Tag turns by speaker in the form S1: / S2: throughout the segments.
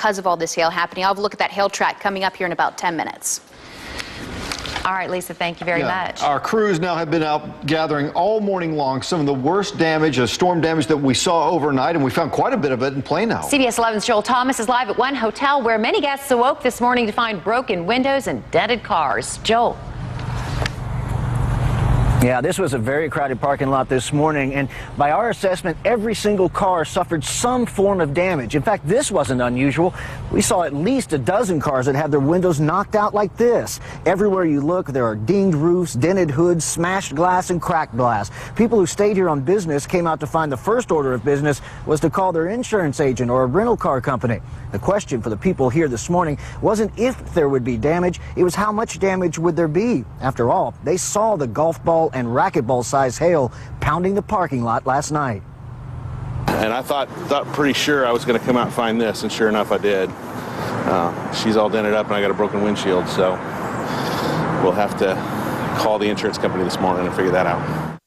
S1: because of all this hail happening. I'll have a look at that hail track coming up here in about 10 minutes.
S2: All right, Lisa, thank you very much.
S3: Our crews now have been out gathering all morning long some of the worst damage, storm damage that we saw overnight, and we found quite a bit of it in Plano.
S2: CBS 11's Joel Thomas is live at one hotel where many guests awoke this morning to find broken windows and dented cars. Joel.
S4: Yeah, this was a very crowded parking lot this morning, and by our assessment, every single car suffered some form of damage. In fact, this wasn't unusual. We saw at least a dozen cars that had their windows knocked out like this. Everywhere you look, there are dinged roofs, dented hoods, smashed glass, and cracked glass. People who stayed here on business came out to find the first order of business was to call their insurance agent or a rental car company. The question for the people here this morning wasn't if there would be damage, it was how much damage would there be. After all, they saw the golf ball and racquetball-sized hail pounding the parking lot last night.
S5: And I thought pretty sure I was going to come out and find this, and sure enough I did. She's all dented up and I got a broken windshield, so we'll have to call the insurance company this morning and figure that out.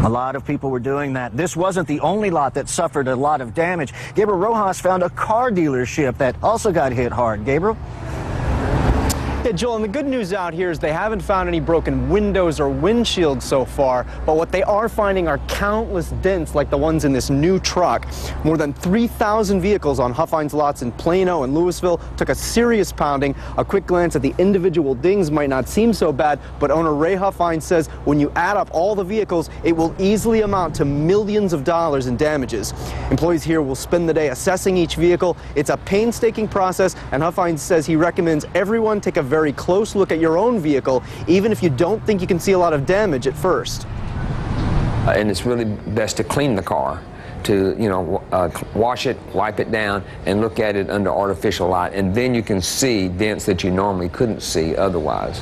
S4: A lot of people were doing that. This wasn't the only lot that suffered a lot of damage. Gabriel Rojas found a car dealership that also got hit hard. Gabriel?
S6: Yeah, Joel, and the good news out here is they haven't found any broken windows or windshields so far, but what they are finding are countless dents like the ones in this new truck. More than 3,000 vehicles on Huffines lots in Plano and Louisville took a serious pounding. A quick glance at the individual dings might not seem so bad, but owner Ray Huffines says when you add up all the vehicles, it will easily amount to millions of dollars in damages. Employees here will spend the day assessing each vehicle. It's a painstaking process, and Huffines says he recommends everyone take a very close look at your own vehicle, even if you don't think you can see a lot of damage at first.
S7: And it's really best to clean the car, to wash it, wipe it down, and look at it under artificial light, and then you can see dents that you normally couldn't see otherwise.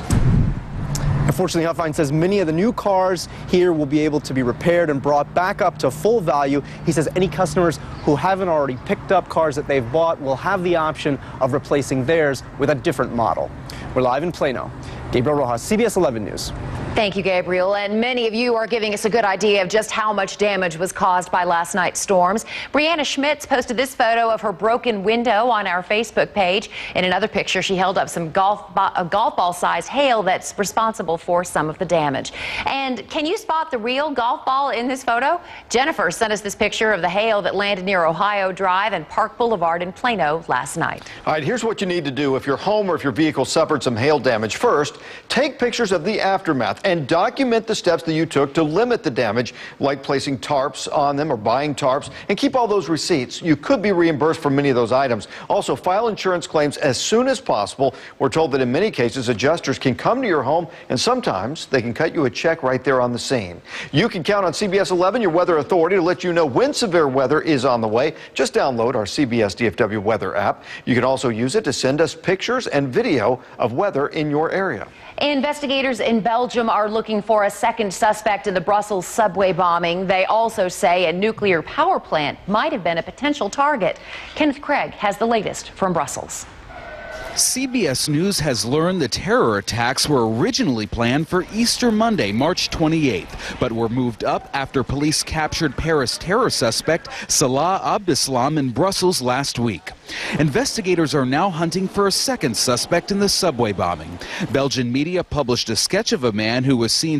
S6: Unfortunately, Huffines says many of the new cars here will be able to be repaired and brought back up to full value. He says any customers who haven't already picked up cars that they've bought will have the option of replacing theirs with a different model. We're live in Plano. Gabriel Rojas, CBS 11 News.
S2: Thank you, Gabriel. And many of you are giving us a good idea of just how much damage was caused by last night's storms. Brianna Schmitz posted this photo of her broken window on our Facebook page. In another picture, she held up some golf ball-sized hail that's responsible for some of the damage. And can you spot the real golf ball in this photo? Jennifer sent us this picture of the hail that landed near Ohio Drive and Park Boulevard in Plano last night.
S3: All right, here's what you need to do if your home or if your vehicle suffered some hail damage. First, take pictures of the aftermath and document the steps that you took to limit the damage, like placing tarps on them or buying tarps, and keep all those receipts. You could be reimbursed for many of those items. Also, file insurance claims as soon as possible. We're told that in many cases, adjusters can come to your home, and sometimes they can cut you a check right there on the scene. You can count on CBS 11, your weather authority, to let you know when severe weather is on the way. Just download our CBS DFW weather app. You can also use it to send us pictures and video of weather in your area.
S2: Investigators in Belgium are looking for a second suspect in the Brussels subway bombing. They also say a nuclear power plant might have been a potential target. Kenneth Craig has the latest from Brussels.
S8: CBS News has learned the terror attacks were originally planned for Easter Monday, March 28th, but were moved up after police captured Paris terror suspect Salah Abdeslam in Brussels last week. Investigators are now hunting for a second suspect in the subway bombing. Belgian media published a sketch of a man who was seen